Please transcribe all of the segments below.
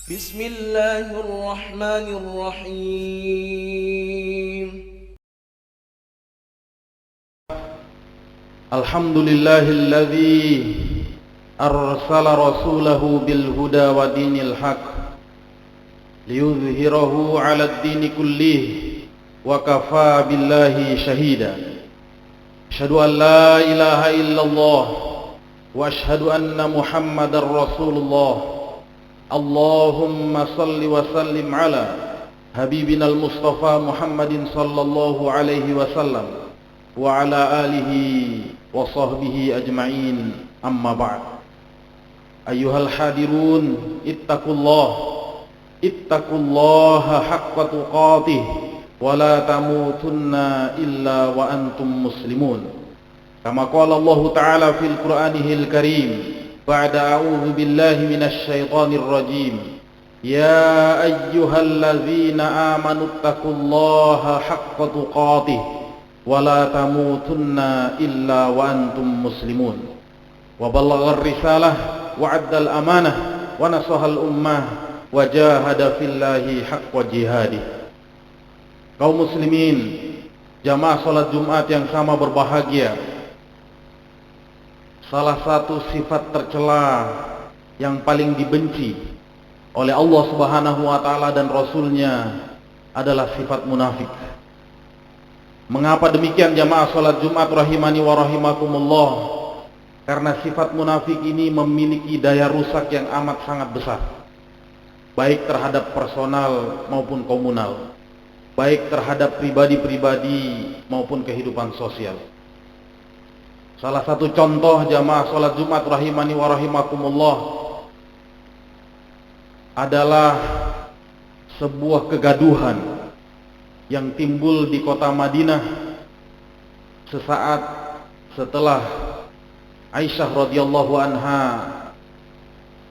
بسم الله الرحمن الرحيم. الحمد لله الذي أرسل رسوله بالهدى ودين الحق ليظهره على الدين كله وكفى بالله شهيدا. أشهد أن لا إله إلا الله وأشهد أن محمدا رسول الله. اللهم صل وسلم على حبيبنا المصطفى محمد صلى الله عليه وسلم وعلى آله وصحبه أجمعين. أما بعد. أيها الحاضرون اتقوا الله حق تقاته ولا تموتن إلا وأنتم مسلمون. كما قال الله تعالى في القرآن الكريم بعد أعوذ بالله من الشيطان الرجيم: يا أيها الذين آمنوا اتقوا الله حق تقاته ولا تموتن إلا وأنتم مسلمون. وبلغ الرسالة وعد الأمانة ونصح الأمة وجاهد في الله حق جهاده. Kaum muslimin, jamaah salat Jumat yang sama berbahagia, salah satu sifat tercela yang paling dibenci oleh Allah Subhanahu wa taala dan Rasulnya adalah sifat munafik. Mengapa demikian jamaah salat Jumat rahimani wa rahimakumullah? Karena sifat munafik ini memiliki daya rusak yang amat sangat besar, baik terhadap personal maupun komunal, baik terhadap pribadi-pribadi maupun kehidupan sosial. Salah satu contoh jamaah salat Jumat rahimani wa rahimakumullah adalah sebuah kegaduhan yang timbul di kota Madinah sesaat setelah Aisyah radhiyallahu anha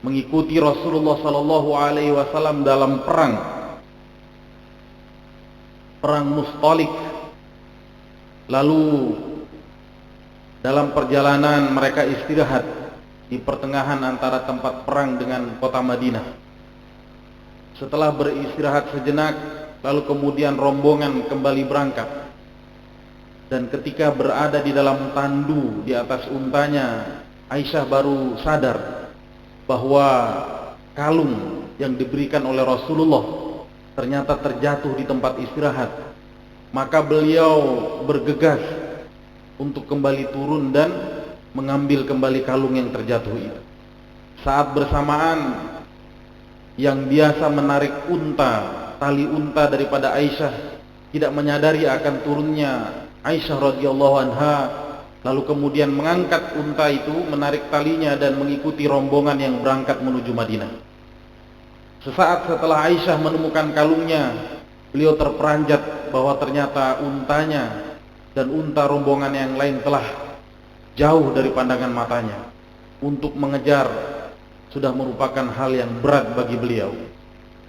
mengikuti Rasulullah sallallahu alaihi wasallam dalam perang Mustalik. Lalu dalam perjalanan mereka istirahat di pertengahan antara tempat perang dengan kota Madinah. Setelah beristirahat sejenak, lalu kemudian rombongan kembali berangkat. Dan ketika berada di dalam tandu di atas untanya, Aisyah baru sadar bahwa kalung yang diberikan oleh Rasulullah ternyata terjatuh di tempat istirahat. Maka beliau bergegas untuk kembali turun dan mengambil kembali kalung yang terjatuh itu. Saat bersamaan, yang biasa menarik tali unta daripada Aisyah tidak menyadari akan turunnya Aisyah radhiyallahu anha, lalu kemudian mengangkat unta itu, menarik talinya dan mengikuti rombongan yang berangkat menuju Madinah. Sesaat setelah Aisyah menemukan kalungnya, beliau terperanjat bahwa ternyata untanya dan unta rombongan yang lain telah jauh dari pandangan matanya. Untuk mengejar sudah merupakan hal yang berat bagi beliau.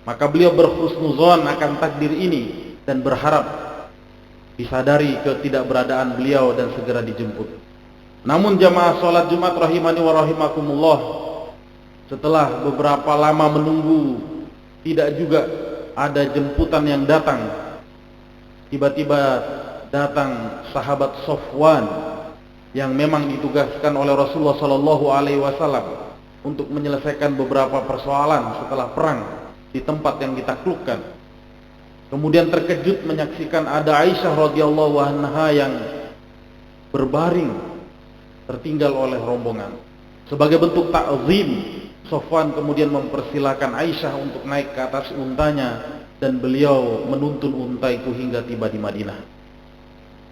Maka beliau berhusnuzon akan takdir ini dan berharap disadari ketidakberadaan beliau dan segera dijemput. Namun jamaah salat Jumat rahimani wa rahimakumullah, setelah beberapa lama menunggu tidak juga ada jemputan yang datang, tiba-tiba datang sahabat Safwan yang memang ditugaskan oleh Rasulullah sallallahu alaihi wasallam untuk menyelesaikan beberapa persoalan setelah perang di tempat yang ditaklukkan. Kemudian terkejut menyaksikan ada Aisyah radhiyallahu anha yang berbaring tertinggal oleh rombongan. Sebagai bentuk takzim, Safwan kemudian mempersilahkan Aisyah untuk naik ke atas untanya dan beliau menuntun unta itu hingga tiba di Madinah.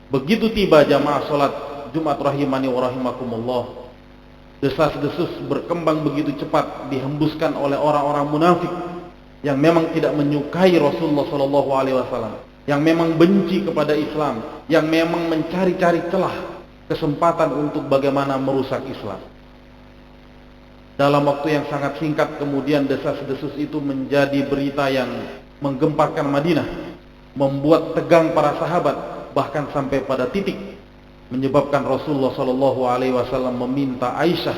Begitu tiba jamaah salat Jumat rahimani wa rahimakumullah, desas-desus berkembang begitu cepat dihembuskan oleh orang-orang munafik yang memang tidak menyukai Rasulullah sallallahu alaihi wasallam, yang memang benci kepada Islam, yang memang mencari-cari celah kesempatan untuk bagaimana merusak Islam. Dalam waktu yang sangat singkat kemudian desas-desus itu menjadi berita yang menggemparkan Madinah, membuat tegang para sahabat, bahkan sampai pada titik menyebabkan Rasulullah sallallahu alaihi wasallam meminta Aisyah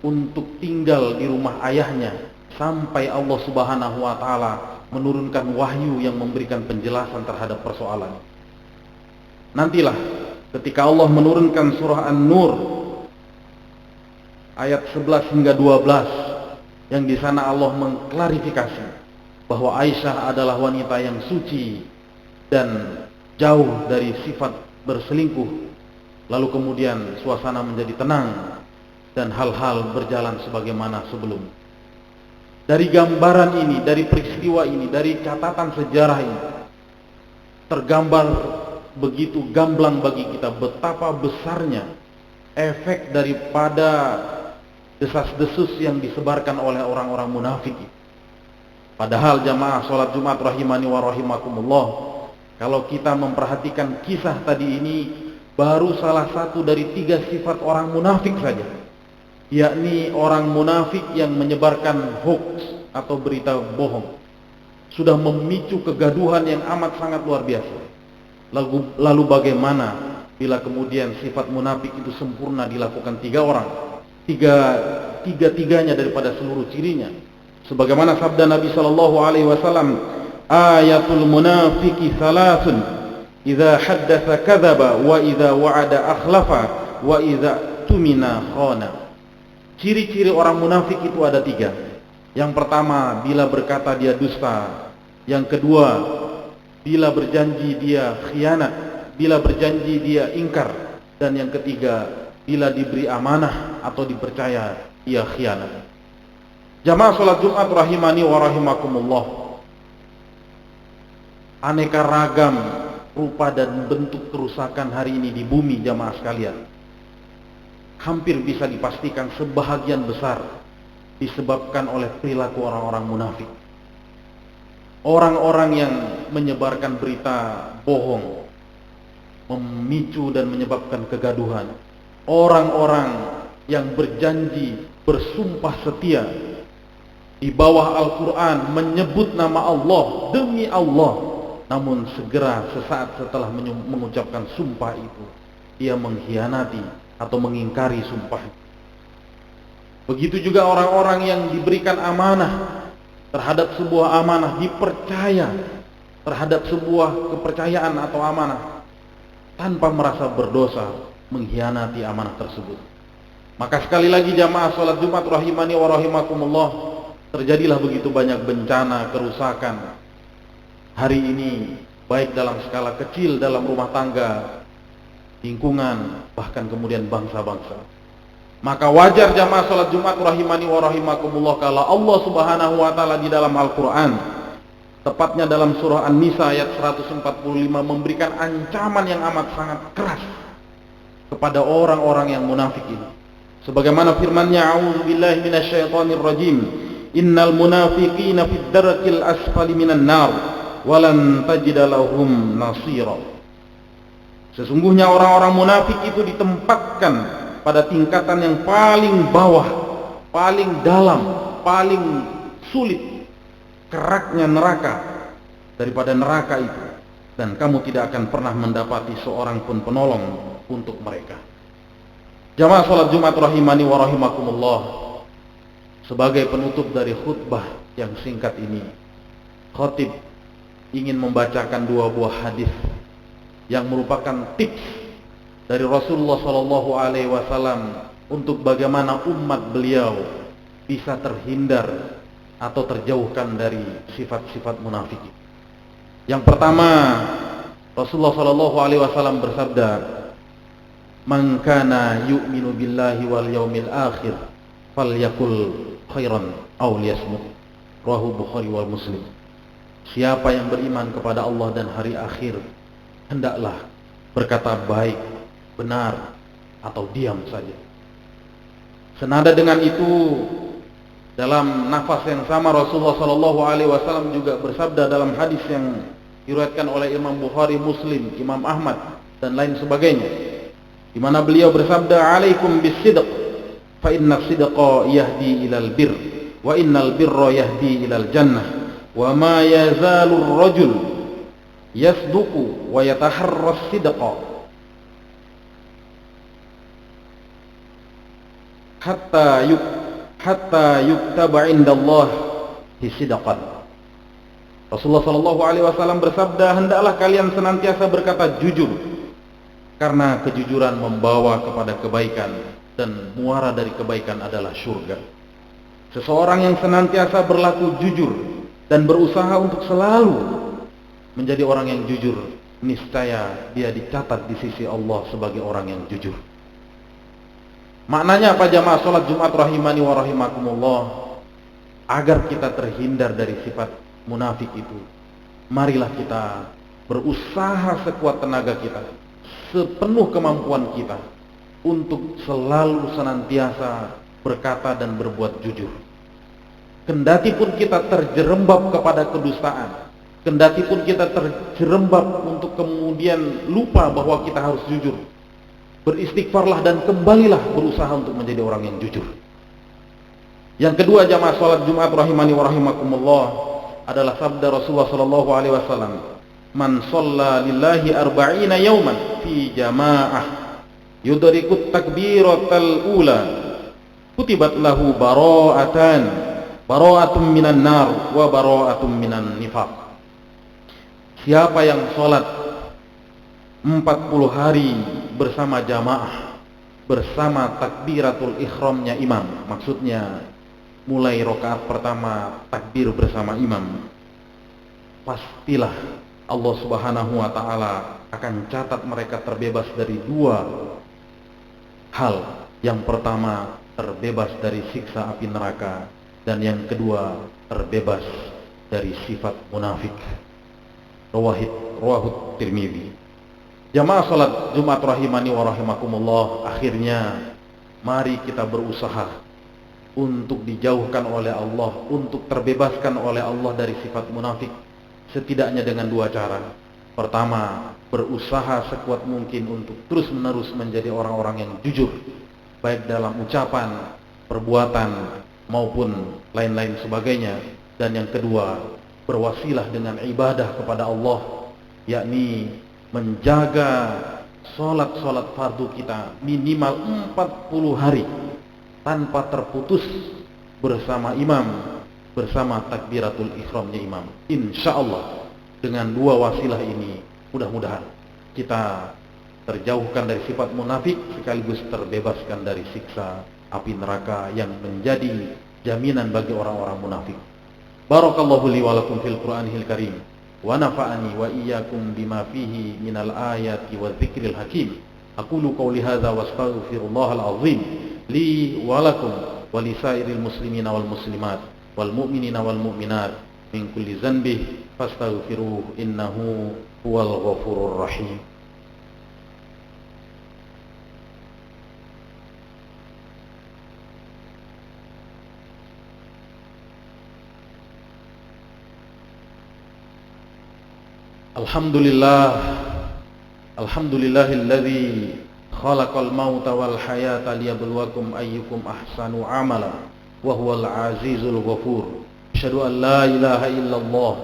untuk tinggal di rumah ayahnya sampai Allah Subhanahu wa taala menurunkan wahyu yang memberikan penjelasan terhadap persoalan. Nantilah ketika Allah menurunkan surah An-Nur ayat 11 hingga 12, yang di sana Allah mengklarifikasi bahwa Aisyah adalah wanita yang suci dan jauh dari sifat berselingkuh. Lalu kemudian suasana menjadi tenang dan hal-hal berjalan sebagaimana sebelum. Dari gambaran ini, dari peristiwa ini, dari catatan sejarah ini, tergambar begitu gamblang bagi kita betapa besarnya efek daripada desas-desus yang disebarkan oleh orang-orang munafik. Padahal jamaah sholat Jumat rahimani wa rahimakumullah, kalau kita memperhatikan kisah tadi ini, baru salah satu dari 3 sifat orang munafik saja, yakni orang munafik yang menyebarkan hoax atau berita bohong, sudah memicu kegaduhan yang amat sangat luar biasa. Lalu bagaimana bila kemudian sifat munafik itu sempurna dilakukan 3 orang, tiga-tiganya daripada seluruh cirinya, sebagaimana sabda Nabi sallallahu alaihi wasallam, ayatul munafiki salasun, idza haddatsa kadzaba wa idza wa'ada akhlafa wa idza tumina khana. Ciri-ciri orang munafik itu ada 3. Yang pertama, bila berkata dia dusta. Yang kedua, bila berjanji dia khianat, bila berjanji dia ingkar. Dan yang ketiga, bila diberi amanah atau dipercaya ia khianat. Jamaah salat Jumat rahimani wa rahimakumullah, aneka ragam rupa dan bentuk kerusakan hari ini di bumi jamaah sekalian, hampir bisa dipastikan sebahagian besar disebabkan oleh perilaku orang-orang munafik. Orang-orang yang menyebarkan berita bohong, memicu dan menyebabkan kegaduhan. Orang-orang yang berjanji bersumpah setia di bawah Al-Quran, menyebut nama Allah demi Allah, namun segera sesaat setelah mengucapkan sumpah itu, ia mengkhianati atau mengingkari sumpah. Begitu juga orang-orang yang diberikan amanah, terhadap sebuah amanah, dipercaya terhadap sebuah kepercayaan atau amanah, tanpa merasa berdosa mengkhianati amanah tersebut. Maka sekali lagi jamaah salat Jumat rahimani wa rahimakumullah, terjadilah begitu banyak bencana, kerusakan hari ini, baik dalam skala kecil dalam rumah tangga, lingkungan, bahkan kemudian bangsa-bangsa. Maka wajar jamaah salat Jumat rahimani wa rahimakumullah kalau Allah Subhanahu wa taala di dalam Al-Qur'an, tepatnya dalam surah An-Nisa ayat 145, memberikan ancaman yang amat sangat keras kepada orang-orang yang munafik ini. Sebagaimana firman-Nya, a'udzubillahi minasyaitonir rajim, innal munafiqina fid darkil asfali minan nar walan tajida lahum nasira. Sesungguhnya orang-orang munafik itu ditempatkan pada tingkatan yang paling bawah, paling dalam, paling sulit keraknya neraka daripada neraka itu, dan kamu tidak akan pernah mendapati seorang pun penolong untuk mereka. Jamaah salat Jumat rahimani wa rahimakumullah, sebagai penutup dari khutbah yang singkat ini, khatib ingin membacakan 2 buah hadis yang merupakan tips dari Rasulullah Shallallahu Alaihi Wasallam untuk bagaimana umat beliau bisa terhindar atau terjauhkan dari sifat-sifat munafik. Yang pertama, Rasulullah Shallallahu Alaihi Wasallam bersabda, "Man kana yu'minu billahi wal yaumil akhir, falyakul khairan aw liyasmut." Rawahu Bukhari wal Muslim. Siapa yang beriman kepada Allah dan hari akhir, hendaklah berkata baik, benar, atau diam saja. Senada dengan itu, dalam nafas yang sama Rasulullah Shallallahu Alaihi Wasallam juga bersabda dalam hadis yang diriwayatkan oleh Imam Bukhari, Muslim, Imam Ahmad dan lain sebagainya, di mana beliau bersabda, "Alaikum bis-sidq, fa inna sidqa yahdi ilal bir, wa innal birra yahdi ilal jannah, wa ma yazalu ar-rajul yasduqu wa yataharra as-sidqa hatta yuktaba indallah sidqan. Rasulullah sallallahu alaihi wasallam bersabda, hendaklah kalian senantiasa berkata jujur, karena kejujuran membawa kepada kebaikan dan muara dari kebaikan adalah surga. Seseorang yang senantiasa berlaku jujur dan berusaha untuk selalu menjadi orang yang jujur, niscaya dia dicatat di sisi Allah sebagai orang yang jujur. Maknanya apa jamaah salat Jumat rahimani wa rahimakumullah? Agar kita terhindar dari sifat munafik itu, marilah kita berusaha sekuat tenaga kita, sepenuh kemampuan kita untuk selalu senantiasa berkata dan berbuat jujur. Kendati pun kita terjerembab kepada kedustaan, kendati pun kita terjerembab untuk kemudian lupa bahwa kita harus jujur, beristighfarlah dan kembalilah berusaha untuk menjadi orang yang jujur. Yang kedua jamaah salat Jumat rahimani wa rahimakumullah adalah sabda Rasulullah sallallahu alaihi wasallam, man shalla lillahi arba'ina yawman fi jamaah yudrikut takbiratal ula kutibat lahu bara'atun minan nar wa bara'atun minan nifaq. Siapa yang sholat 40 hari bersama jamaah, bersama takbiratul ihramnya imam, maksudnya mulai rakaat pertama takbir bersama imam, pastilah Allah subhanahu wa ta'ala akan catat mereka terbebas dari dua hal. Yang pertama, terbebas dari siksa api neraka, dan yang kedua, terbebas dari sifat munafik. Rawahu Tirmidzi. Jamaah salat Jumat rahimani wa rahimakumullah, akhirnya mari kita berusaha untuk dijauhkan oleh Allah, untuk terbebaskan oleh Allah dari sifat munafik, setidaknya dengan dua cara. Pertama, berusaha sekuat mungkin untuk terus-menerus menjadi orang-orang yang jujur, baik dalam ucapan, perbuatan, maupun lain-lain sebagainya. Dan yang kedua, berwasilah dengan ibadah kepada Allah, yakni menjaga sholat-sholat fardu kita minimal 40 hari tanpa terputus bersama imam, bersama takbiratul ihramnya imam. Insya Allah dengan dua wasilah ini mudah-mudahan kita terjauhkan dari sifat munafik, sekaligus terbebaskan dari siksa api neraka yang menjadi jaminan bagi orang-orang munafik. Barakallahu li wa lakum fil Qur'anil Karim wa nafa'ani wa iyyakum bima fihi minal ayati wa dzikril hakim. Aqulu qawli hadza wa astaghfirullahal azim li wa lakum wa li sairil muslimina wal muslimat wal mu'minina wal mu'minat min kulli dzanbih fastaghfiruhu innahu huwal ghafurur rahim. Alhamdulillahilladzi khalaqal mauta wal hayata liyabluwakum ayyukum ahsanu amala wa huwal azizul ghafur. Asyhadu an la ilaha illallah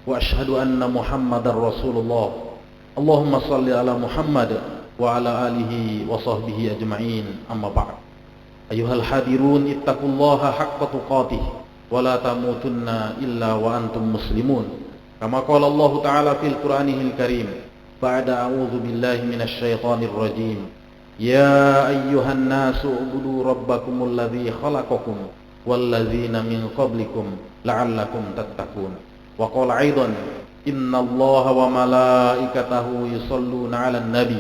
wa asyhadu anna Muhammadar Rasulullah. Allahumma shalli ala Muhammad wa ala alihi wa sahbihi ajma'in. Amma ba'd. Ayyuhal hadirun ittaqullaha haqqa tuqatih wa la tamutunna illa wa antum muslimun. Kama qala Allah Ta'ala fil Qur'anil Karim ba'da a'udzu billahi minasy syaithanir rajim. Ya ayyuhan nasu ubudu rabbakumul ladzi khalaqakum wal ladzina min qablikum la'allakum tattaqun. Wa qala aidan innallaha wa malaikatahu yusholluna 'alan nabi.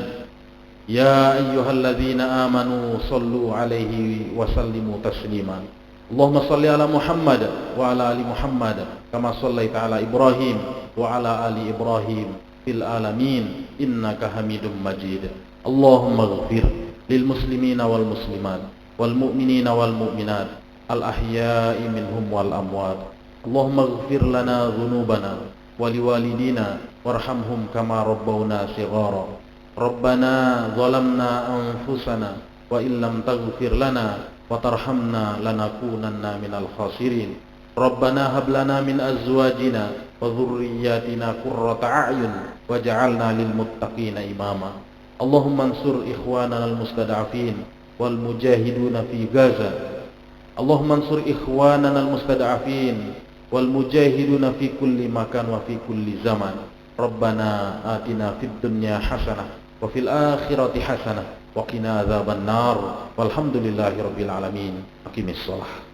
Ya ayyuhalladzina amanu shallu 'alaihi wa sallimu taslima. Allahumma shalli ala Muhammad wa ala ali Muhammad kama shallaita ala Ibrahim wa ala ali Ibrahim fil alamin innaka Hamidum Majid. Allahumma ighfir lil muslimina wal muslimat wal mu'minina wal mu'minat al ahya'i minhum wal amwat. Allahumma ighfir lana dhunubana wa liwalidina warhamhum kama rabbawna shighara. Rabbana zalamna anfusana wa illam taghfir lana wa tarhamna lanakunanna minal khasirin. Rabbana hab lana min azwajina wa dhurriyyatina qurrata a'yun waj'alna lil muttaqina imama. Allahumma ansur ikhwanana al mustad'afin wal mujahiduna fi Gaza. Allahumma ansur ikhwanana al mustad'afin wal mujahiduna fi kulli makan wa fi kulli zaman. Rabbana atina fid dunya hasanah wa fil akhirati hasanah wa qina adzabannar. Walhamdulillahi rabbil alamin. Aqimissalah.